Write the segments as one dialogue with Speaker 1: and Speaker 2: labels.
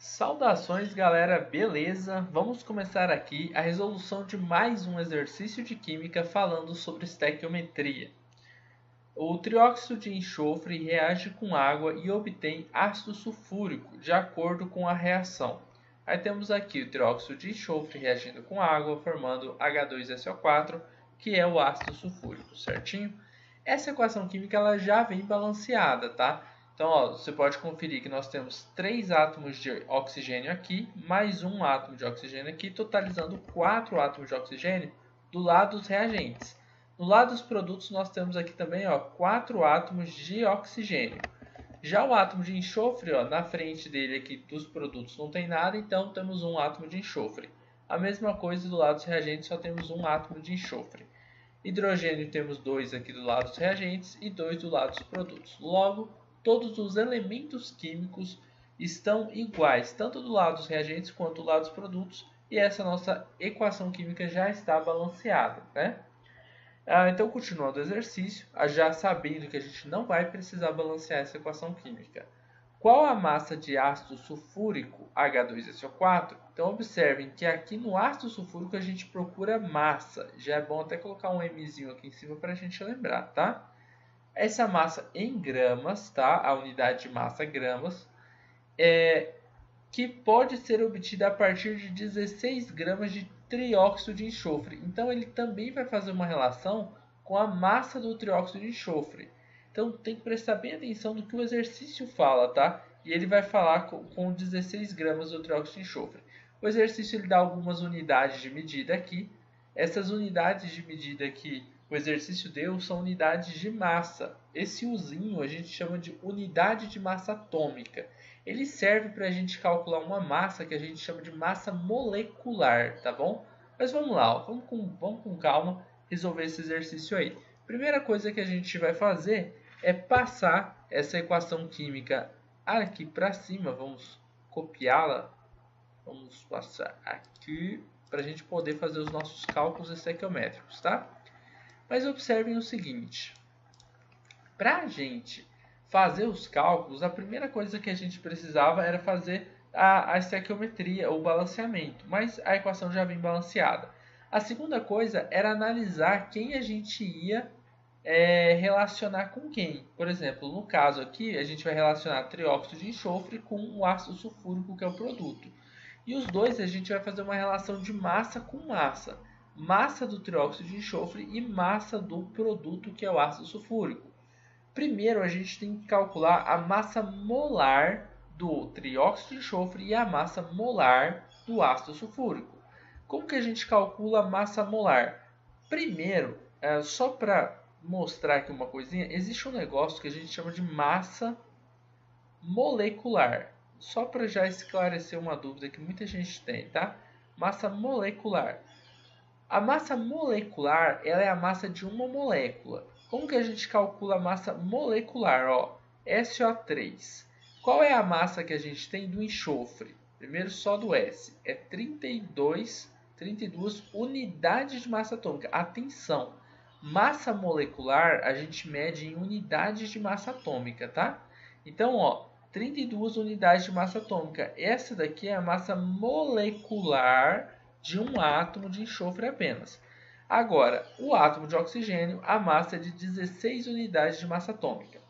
Speaker 1: Saudações, galera, beleza? Vamos começar aqui a resolução de mais um exercício de química falando sobre estequiometria. O trióxido de enxofre reage com água e obtém ácido sulfúrico de acordo com a reação. Aí temos aqui o trióxido de enxofre reagindo com água, formando H2SO4, que é o ácido sulfúrico, certinho? Essa equação química ela já vem balanceada, tá? Então, ó, você pode conferir que nós temos 3 átomos de oxigênio aqui, mais um átomo de oxigênio aqui, totalizando 4 átomos de oxigênio do lado dos reagentes. No lado dos produtos, nós temos aqui também 4 átomos de oxigênio. Já o átomo de enxofre, ó, na frente dele aqui dos produtos não tem nada, então temos um átomo de enxofre. A mesma coisa do lado dos reagentes, só temos um átomo de enxofre. Hidrogênio temos 2 aqui do lado dos reagentes e 2 do lado dos produtos. Logo, todos os elementos químicos estão iguais, tanto do lado dos reagentes quanto do lado dos produtos, e essa nossa equação química já está balanceada, né? Então, continuando o exercício, já sabendo que a gente não vai precisar balancear essa equação química. Qual a massa de ácido sulfúrico H2SO4? Então, observem que aqui no ácido sulfúrico a gente procura massa. Já é bom até colocar um Mzinho aqui em cima para a gente lembrar, tá? Essa massa em gramas, tá? A unidade de massa gramas, que pode ser obtida a partir de 16 gramas de trióxido de enxofre. Então, ele também vai fazer uma relação com a massa do trióxido de enxofre. Então, tem que prestar bem atenção no que o exercício fala, tá? E ele vai falar com 16 gramas do trióxido de enxofre. O exercício ele dá algumas unidades de medida aqui. Essas unidades de medida que o exercício deu são unidades de massa. Esse Uzinho a gente chama de unidade de massa atômica. Ele serve para a gente calcular uma massa que a gente chama de massa molecular, tá bom? Mas vamos lá, ó, vamos com calma resolver esse exercício aí. Primeira coisa que a gente vai fazer é passar essa equação química aqui para cima. Vamos copiá-la. Vamos passar aqui para a gente poder fazer os nossos cálculos estequiométricos, tá? Mas observem o seguinte. Para a gente fazer os cálculos, a primeira coisa que a gente precisava era fazer a estequiometria, o balanceamento, mas a equação já vem balanceada. A segunda coisa era analisar quem a gente ia relacionar com quem. Por exemplo, no caso aqui, a gente vai relacionar trióxido de enxofre com o ácido sulfúrico, que é o produto. E os dois a gente vai fazer uma relação de massa com massa. Massa do trióxido de enxofre e massa do produto, que é o ácido sulfúrico. Primeiro, a gente tem que calcular a massa molar do trióxido de enxofre e a massa molar do ácido sulfúrico. Como que a gente calcula a massa molar? Primeiro, só para mostrar aqui uma coisinha, existe um negócio que a gente chama de massa molecular. Só para já esclarecer uma dúvida que muita gente tem, tá? Massa molecular. A massa molecular ela é a massa de uma molécula. Como que a gente calcula a massa molecular? Ó, SO3. Qual é a massa que a gente tem do enxofre? Primeiro só do S. É 32 unidades de massa atômica. Atenção! Massa molecular a gente mede em unidades de massa atômica, tá? Então, ó, 32 unidades de massa atômica. Essa daqui é a massa molecular de um átomo de enxofre apenas. Agora, o átomo de oxigênio, a massa é de 16 unidades de massa atômica.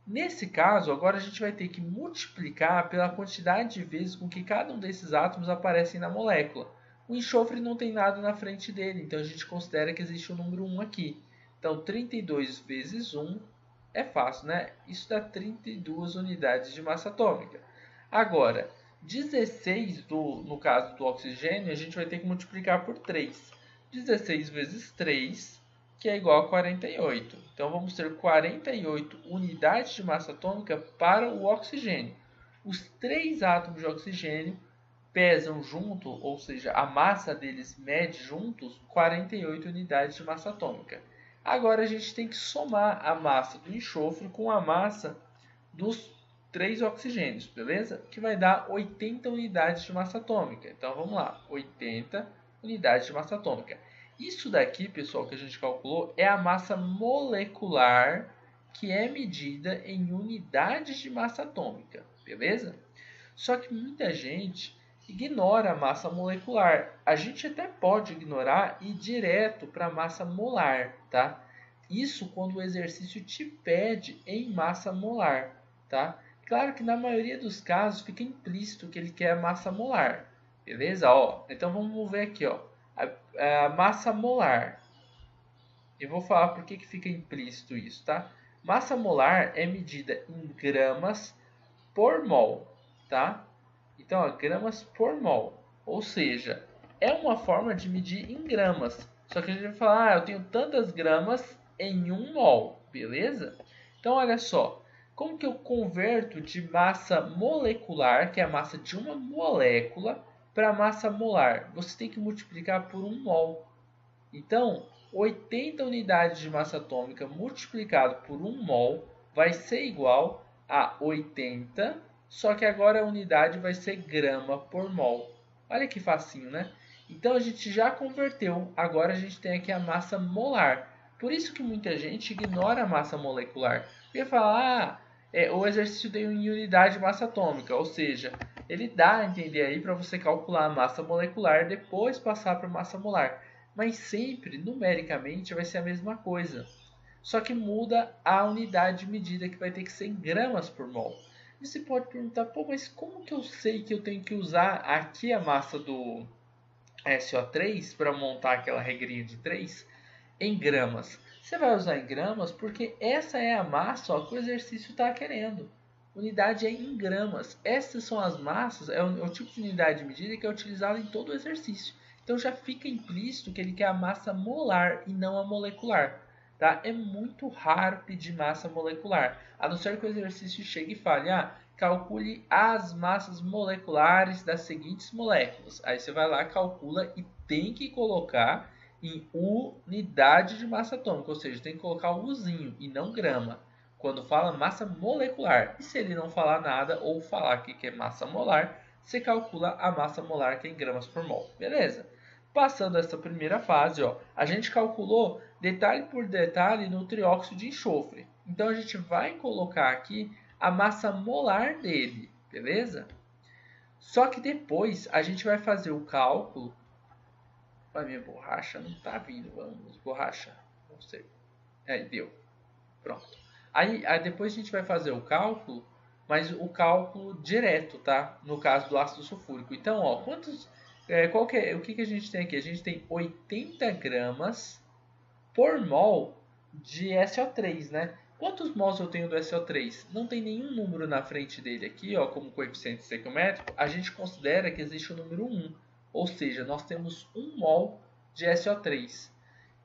Speaker 1: Nesse caso, agora a gente vai ter que multiplicar pela quantidade de vezes com que cada um desses átomos aparecem na molécula. O enxofre não tem nada na frente dele, então a gente considera que existe o número 1 aqui. Então, 32 vezes 1 é fácil, né? Isso dá 32 unidades de massa atômica. Agora, 16 no caso do oxigênio, a gente vai ter que multiplicar por 3. 16 vezes 3, que é igual a 48. Então, vamos ter 48 unidades de massa atômica para o oxigênio. Os 3 átomos de oxigênio pesam junto, ou seja, a massa deles mede juntos 48 unidades de massa atômica. Agora, a gente tem que somar a massa do enxofre com a massa dos 3 oxigênios, beleza? Que vai dar 80 unidades de massa atômica. Então, vamos lá, 80 unidades de massa atômica. Isso daqui, pessoal, que a gente calculou, é a massa molecular que é medida em unidades de massa atômica, beleza? Só que muita gente ignora a massa molecular. A gente até pode ignorar e ir direto para a massa molar, tá? Isso quando o exercício te pede em massa molar, tá? Claro que na maioria dos casos fica implícito que ele quer a massa molar, beleza? Ó, então vamos ver aqui, ó, a massa molar. Eu vou falar por que fica implícito isso, tá? Massa molar é medida em gramas por mol, tá? Então, ó, gramas por mol, ou seja, é uma forma de medir em gramas. Só que a gente vai falar, eu tenho tantas gramas em 1 mol, beleza? Então, olha só, como que eu converto de massa molecular, que é a massa de uma molécula, para massa molar? Você tem que multiplicar por 1 mol. Então, 80 unidades de massa atômica multiplicado por 1 mol vai ser igual a 80, só que agora a unidade vai ser grama por mol. Olha que facinho, né? Então a gente já converteu, agora a gente tem aqui a massa molar. Por isso que muita gente ignora a massa molecular. Porque fala, o exercício deu em unidade de massa atômica, ou seja, ele dá a entender aí para você calcular a massa molecular e depois passar para a massa molar. Mas sempre, numericamente, vai ser a mesma coisa. Só que muda a unidade de medida, que vai ter que ser em gramas por mol. E você pode perguntar, pô, mas como que eu sei que eu tenho que usar aqui a massa do SO3 para montar aquela regrinha de 3 em gramas? Você vai usar em gramas porque essa é a massa, ó, que o exercício está querendo. Unidade é em gramas. Essas são as massas, é o tipo de unidade de medida que é utilizado em todo o exercício. Então já fica implícito que ele quer a massa molar e não a molecular. Tá? É muito raro pedir massa molecular, a não ser que o exercício chegue e fale, calcule as massas moleculares das seguintes moléculas. Aí você vai lá, calcula e tem que colocar em unidade de massa atômica, ou seja, tem que colocar o Uzinho e não grama, quando fala massa molecular. E se ele não falar nada ou falar que é massa molar, você calcula a massa molar que é em gramas por mol, beleza? Passando essa primeira fase, ó, a gente calculou detalhe por detalhe no trióxido de enxofre. Então a gente vai colocar aqui a massa molar dele, beleza? Só que depois a gente vai fazer o cálculo. A minha borracha não está vindo, vamos, borracha, não sei. Aí deu, pronto. Aí depois a gente vai fazer o cálculo, mas o cálculo direto, tá? No caso do ácido sulfúrico. Então, ó, o que a gente tem aqui? A gente tem 80 gramas por mol de SO3, né? Quantos mols eu tenho do SO3? Não tem nenhum número na frente dele aqui, ó, como coeficiente estequiométrico. A gente considera que existe o número 1, ou seja, nós temos 1 mol de SO3.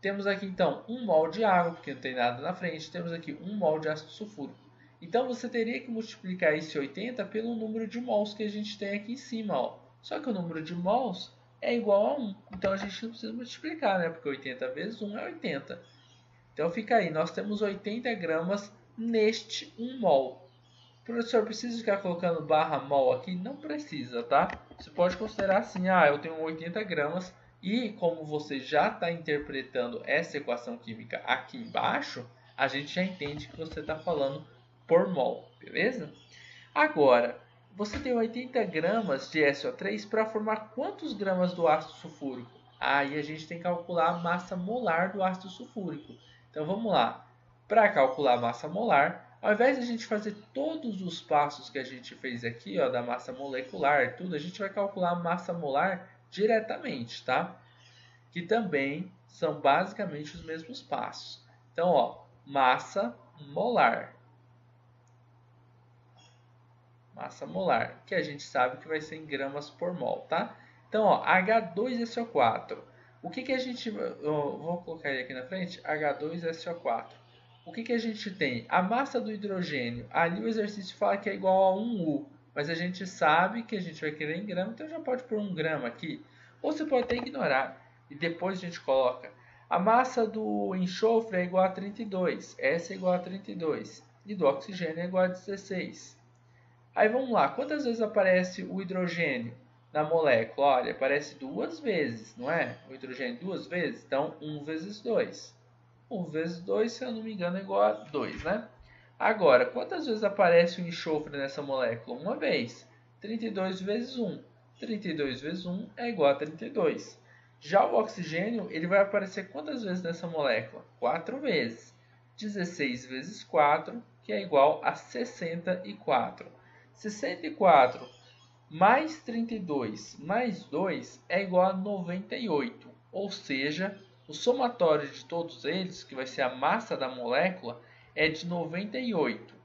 Speaker 1: Temos aqui então 1 mol de água, porque não tem nada na frente. Temos aqui 1 mol de ácido sulfúrico. Então você teria que multiplicar esse 80 pelo número de mols que a gente tem aqui em cima, ó. Só que o número de mols é igual a 1. Então a gente não precisa multiplicar, né? Porque 80 vezes 1 é 80. Então fica aí, nós temos 80 gramas neste 1 mol. Professor, precisa ficar colocando barra mol aqui? Não precisa, tá? Você pode considerar assim, eu tenho 80 gramas e como você já está interpretando essa equação química aqui embaixo, a gente já entende que você está falando por mol, beleza? Agora, você tem 80 gramas de SO3 para formar quantos gramas do ácido sulfúrico? Aí a gente tem que calcular a massa molar do ácido sulfúrico. Então vamos lá. Para calcular a massa molar, ao invés de a gente fazer todos os passos que a gente fez aqui, ó, da massa molecular e tudo, a gente vai calcular a massa molar diretamente, tá? Que também são basicamente os mesmos passos. Então, ó, massa molar. Massa molar, que a gente sabe que vai ser em gramas por mol, tá? Então, ó, H2SO4. O que a gente... vou colocar ele aqui na frente. H2SO4. O que a gente tem? A massa do hidrogênio. Ali o exercício fala que é igual a 1U. Mas a gente sabe que a gente vai querer em grama, então já pode pôr 1 grama aqui. Ou você pode até ignorar. E depois a gente coloca. A massa do enxofre é igual a 32. Essa é igual a 32. E do oxigênio é igual a 16. Aí vamos lá. Quantas vezes aparece o hidrogênio na molécula? Olha, aparece 2 vezes, não é? O hidrogênio 2 vezes. Então, 1 vezes 2. 1 vezes 2, se eu não me engano, é igual a 2, né? Agora, quantas vezes aparece o enxofre nessa molécula? Uma vez. 32 vezes 1. 32 vezes 1 é igual a 32. Já o oxigênio, ele vai aparecer quantas vezes nessa molécula? 4 vezes. 16 vezes 4, que é igual a 64. 64 mais 32 mais 2 é igual a 98. Ou seja, o somatório de todos eles, que vai ser a massa da molécula, é de 98.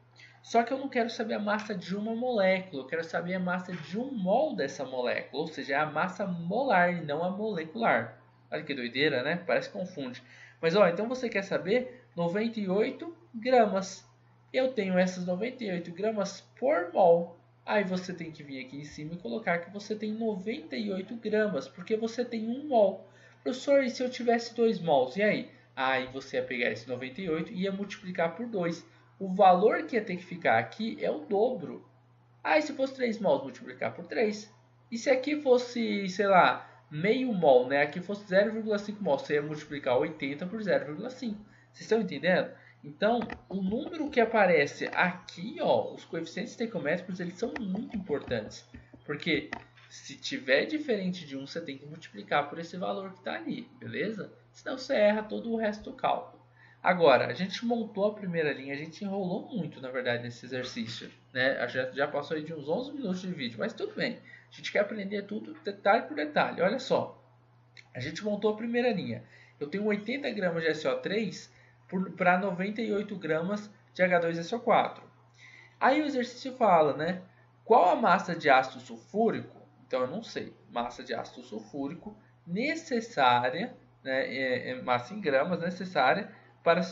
Speaker 1: Só que eu não quero saber a massa de uma molécula, eu quero saber a massa de um mol dessa molécula, ou seja, é a massa molar e não a molecular. Olha que doideira, né? Parece que confunde. Mas ó, então você quer saber 98 gramas. Eu tenho essas 98 gramas por mol. Aí você tem que vir aqui em cima e colocar que você tem 98 gramas, porque você tem 1 mol. Professor, e se eu tivesse 2 mols? E aí? Aí você ia pegar esse 98 e ia multiplicar por 2. O valor que ia ter que ficar aqui é o dobro. Aí se fosse 3 mols, multiplicar por 3. E se aqui fosse, sei lá, meio mol, né? Aqui fosse 0,5 mol, você ia multiplicar 80 por 0,5. Vocês estão entendendo? Então, o número que aparece aqui, ó, os coeficientes estequiométricos, eles são muito importantes. Porque se tiver diferente de 1, você tem que multiplicar por esse valor que está ali, beleza? Senão você erra todo o resto do cálculo. Agora, a gente montou a primeira linha, a gente enrolou muito, na verdade, nesse exercício, né? A gente já passou aí de uns 11 minutos de vídeo, mas tudo bem. A gente quer aprender tudo detalhe por detalhe. Olha só, a gente montou a primeira linha. Eu tenho 80 gramas de SO3 para 98 gramas de H2SO4. Aí o exercício fala, né? Qual a massa de ácido sulfúrico? Então eu não sei. Massa de ácido sulfúrico necessária, né? Massa em gramas necessária para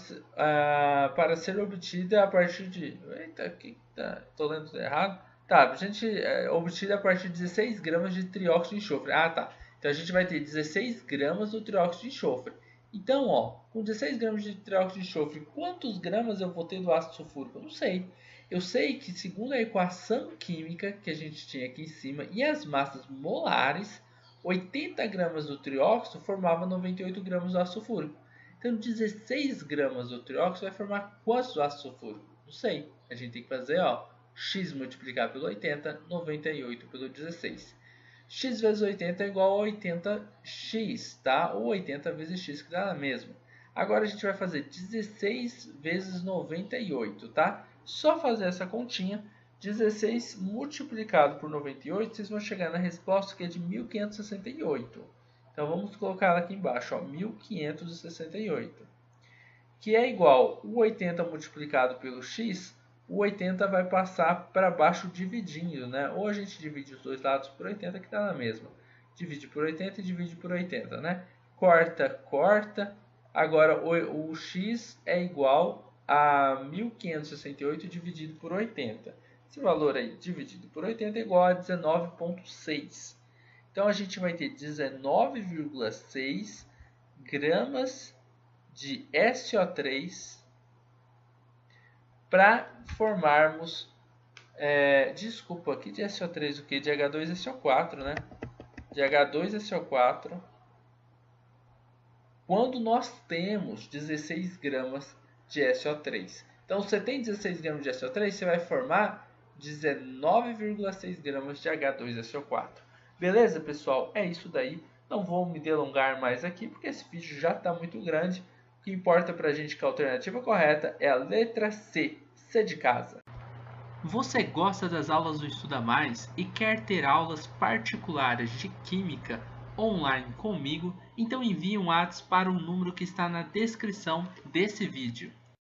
Speaker 1: ser obtida a partir de... Eita, aqui tá, tô lendo tudo errado. Tá, a gente obtida a partir de 16 gramas de trióxido de enxofre. Ah, tá. Então a gente vai ter 16 gramas do trióxido de enxofre. Então, ó, com 16 gramas de trióxido de enxofre, quantos gramas eu vou ter do ácido sulfúrico? Eu não sei. Eu sei que, segundo a equação química que a gente tinha aqui em cima e as massas molares, 80 gramas do trióxido formava 98 gramas do ácido sulfúrico. Então, 16 gramas do trióxido vai formar quantos do ácido sulfúrico? Não sei. A gente tem que fazer, ó, x multiplicado pelo 80, 98 pelo 16. X vezes 80 é igual a 80x, tá? Ou 80 vezes x, que dá na mesma. Agora a gente vai fazer 16 vezes 98, tá? Só fazer essa continha, 16 multiplicado por 98, vocês vão chegar na resposta que é de 1568. Então vamos colocar ela aqui embaixo, ó, 1568. Que é igual o 80 multiplicado pelo x, o 80 vai passar para baixo dividindo, né? Ou a gente divide os dois lados por 80, que dá na mesma. Divide por 80 e divide por 80, né? Corta, corta. Agora o x é igual a 1568 dividido por 80. Esse valor aí dividido por 80 é igual a 19,6. Então a gente vai ter 19,6 gramas de SO3 para formarmos, desculpa, aqui de SO3 o que? De H2SO4, né? De H2SO4, quando nós temos 16 gramas de SO3. Então, se você tem 16 gramas de SO3, você vai formar 19,6 gramas de H2SO4. Beleza, pessoal? É isso daí. Não vou me delongar mais aqui, porque esse vídeo já está muito grande. O que importa para a gente que a alternativa correta é a letra C, C de casa. Você gosta das aulas do Estuda Mais e quer ter aulas particulares de Química online comigo? Então envie um WhatsApp para o número que está na descrição desse vídeo.